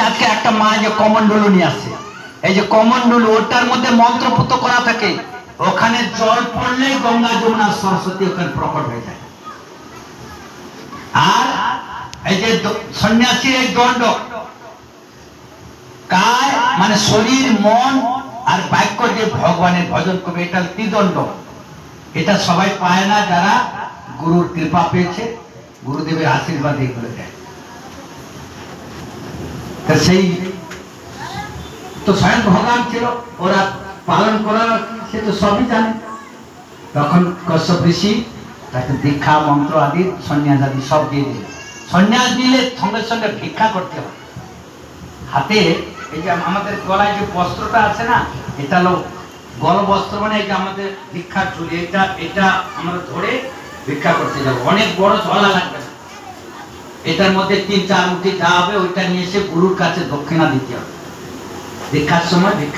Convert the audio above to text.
আজকে একটা মা যে কমণ্ডলু নিয়ে আসছে, এই যে কমণ্ডলু, ওটার মধ্যে মন্ত্রপুত করা থাকে, ওখানে জল পড়লেই গঙ্গা যমুনা সরস্বতী ওখানে প্রকট হয়ে যায়। আর এই যে সন্ন্যাসীর এই দণ্ড, কায় মানে শরীর, মন আর বাক্য যে ভগবানের ভজন করবে, এটা ত্রিদণ্ড। এটা সবাই পায় না যারা গুরুর কৃপা পেয়েছে, গুরুদেবের আশীর্বাদ এগুলো দেয়। সেই তো স্বয়ং ভগবান ছিল, ওরা পালন করার সে তো সবই জানে। তখন কশ্যপ ঋষি তাকে দীক্ষা মন্ত্র আদি সন্ন্যাস আদি সব দিয়ে দিল। সন্ন্যাস নিলে সঙ্গে সঙ্গে ভিক্ষা করতে হবে। হাতে এই যে আমাদের গলায় যে বস্ত্রটা আছে না, এটা হলো গল বস্ত্র, মানে এই যে আমাদের ভিক্ষার ঝুলি, এটা আমরা ধরে ভিক্ষা করতে যাবো। অনেক বড় ঝোলা লাগবে না, এটার মধ্যে 3-4 মুঠি যা হবে ওইটা নিয়ে এসে গুরুর কাছে দক্ষিণা দিতে হবে। ভিক্ষার সময় ভিক্ষা